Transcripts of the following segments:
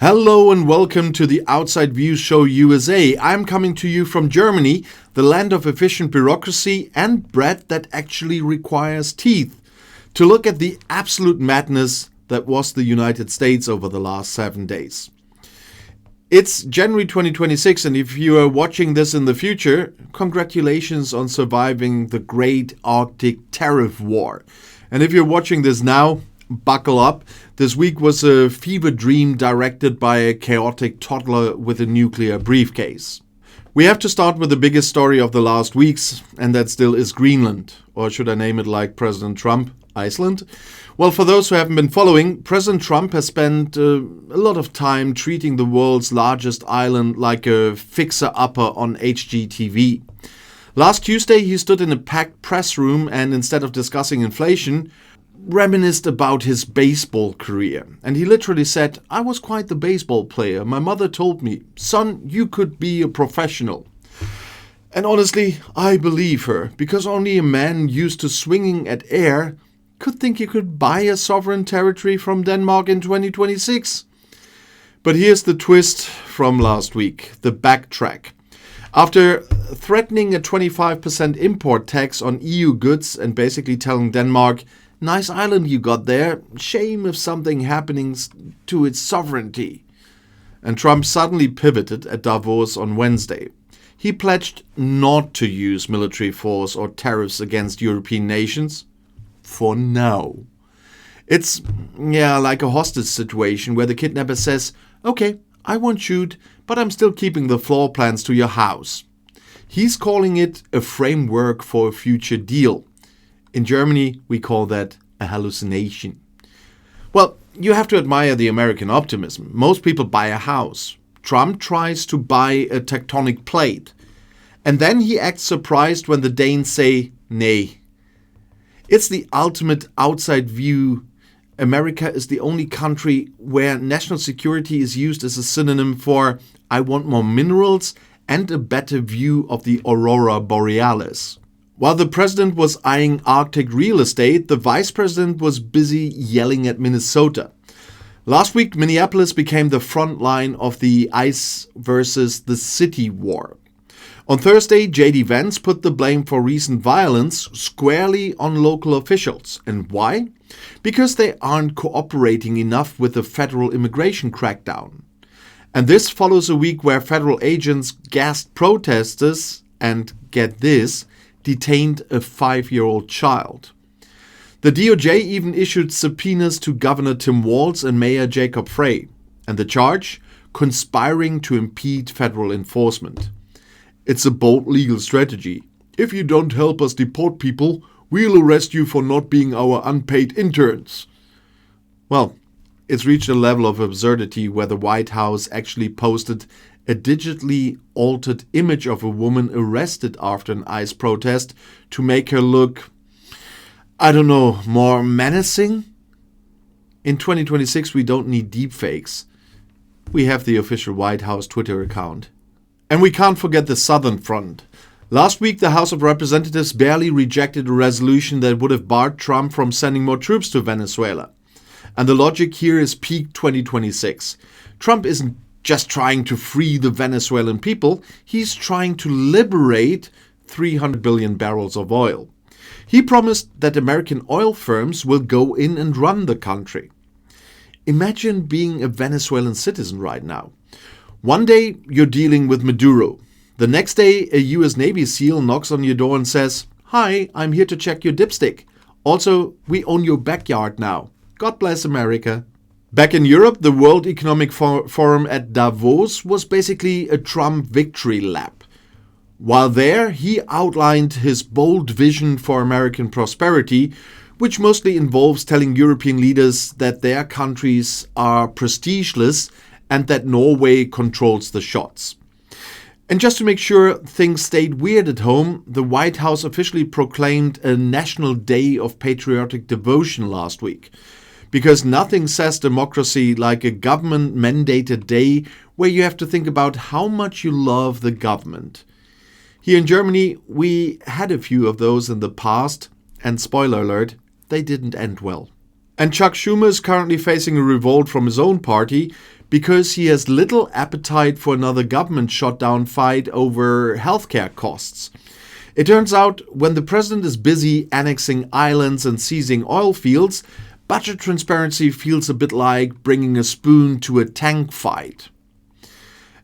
Hello and welcome to the Outside View Show USA. I'm coming to you from Germany, the land of efficient bureaucracy and bread that actually requires teeth, to look at the absolute madness that was the United States over the last 7 days. It's January 2026, and if you are watching this in the future, congratulations on surviving the great Arctic tariff war. And if you're watching this now, buckle up. This week was a fever dream directed by a chaotic toddler with a nuclear briefcase. We have to start with the biggest story of the last weeks, and that still is Greenland. Or should I name it like President Trump, Iceland? Well, for those who haven't been following, President Trump has spent a lot of time treating the world's largest island like a fixer-upper on HGTV. Last Tuesday, he stood in a packed press room and instead of discussing inflation, reminisced about his baseball career. And he literally said, "I was quite the baseball player. My mother told me, son, you could be a professional." And honestly, I believe her, because only a man used to swinging at air could think he could buy a sovereign territory from Denmark in 2026. But here's the twist from last week, the backtrack. After threatening a 25% import tax on EU goods and basically telling Denmark, "Nice island you got there, shame if something happens to its sovereignty," and Trump suddenly pivoted at Davos on Wednesday. He pledged not to use military force or tariffs against European nations. For now. It's, like a hostage situation where the kidnapper says, "Okay, I won't shoot, but I'm still keeping the floor plans to your house." He's calling it a framework for a future deal. In Germany, we call that a hallucination. Well, you have to admire the American optimism. Most people buy a house. Trump tries to buy a tectonic plate. And then he acts surprised when the Danes say, "Nay." It's the ultimate outside view. America is the only country where national security is used as a synonym for "I want more minerals and a better view of the aurora borealis." While the president was eyeing Arctic real estate, the vice president was busy yelling at Minnesota. Last week, Minneapolis became the front line of the ice versus the city war. On Thursday, J.D. Vance put the blame for recent violence squarely on local officials. And why? Because they aren't cooperating enough with the federal immigration crackdown. And this follows a week where federal agents gassed protesters and, get this, detained a 5-year-old child. The DOJ even issued subpoenas to Governor Tim Walz and Mayor Jacob Frey. And the charge? Conspiring to impede federal enforcement. It's a bold legal strategy. If you don't help us deport people, we'll arrest you for not being our unpaid interns. Well, it's reached a level of absurdity where the White House actually posted a digitally altered image of a woman arrested after an ICE protest to make her look, more menacing? In 2026, we don't need deepfakes. We have the official White House Twitter account. And we can't forget the Southern Front. Last week, the House of Representatives barely rejected a resolution that would have barred Trump from sending more troops to Venezuela. And the logic here is peak 2026. Trump isn't just trying to free the Venezuelan people, he's trying to liberate 300 billion barrels of oil. He promised that American oil firms will go in and run the country. Imagine being a Venezuelan citizen right now. One day, you're dealing with Maduro. The next day, a US Navy SEAL knocks on your door and says, "Hi, I'm here to check your dipstick. Also, we own your backyard now. God bless America." Back in Europe, the World Economic Forum at Davos was basically a Trump victory lap. While there, he outlined his bold vision for American prosperity, which mostly involves telling European leaders that their countries are prestigeless and that Norway controls the shots. And just to make sure things stayed weird at home, the White House officially proclaimed a National Day of Patriotic Devotion last week. Because nothing says democracy like a government-mandated day where you have to think about how much you love the government. Here in Germany, we had a few of those in the past, and spoiler alert, they didn't end well. And Chuck Schumer is currently facing a revolt from his own party because he has little appetite for another government shutdown fight over healthcare costs. It turns out when the president is busy annexing islands and seizing oil fields, budget transparency feels a bit like bringing a spoon to a tank fight.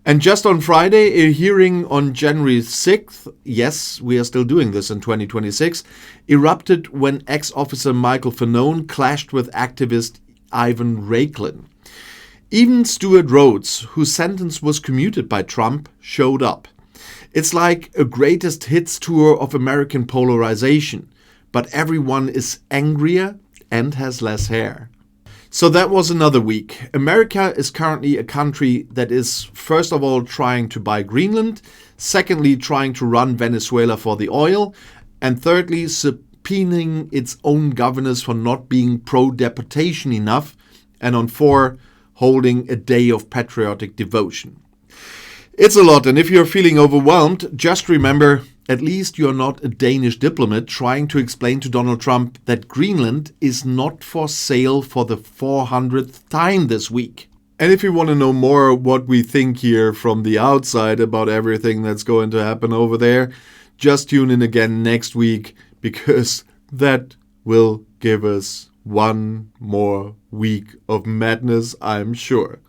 And just on Friday, a hearing on January 6th, yes, we are still doing this in 2026, erupted when ex-officer Michael Fanone clashed with activist Ivan Raiklin. Even Stuart Rhodes, whose sentence was commuted by Trump, showed up. It's like a greatest hits tour of American polarization, but everyone is angrier and has less hair. So that was another week. America is currently a country that is, first of all, trying to buy Greenland, secondly, trying to run Venezuela for the oil, and thirdly, subpoenaing its own governors for not being pro-deportation enough, and on 4, holding a day of patriotic devotion. It's a lot, and if you're feeling overwhelmed, just remember, at least you're not a Danish diplomat trying to explain to Donald Trump that Greenland is not for sale for the 400th time this week. And if you want to know more what we think here from the outside about everything that's going to happen over there, just tune in again next week, because that will give us one more week of madness, I'm sure.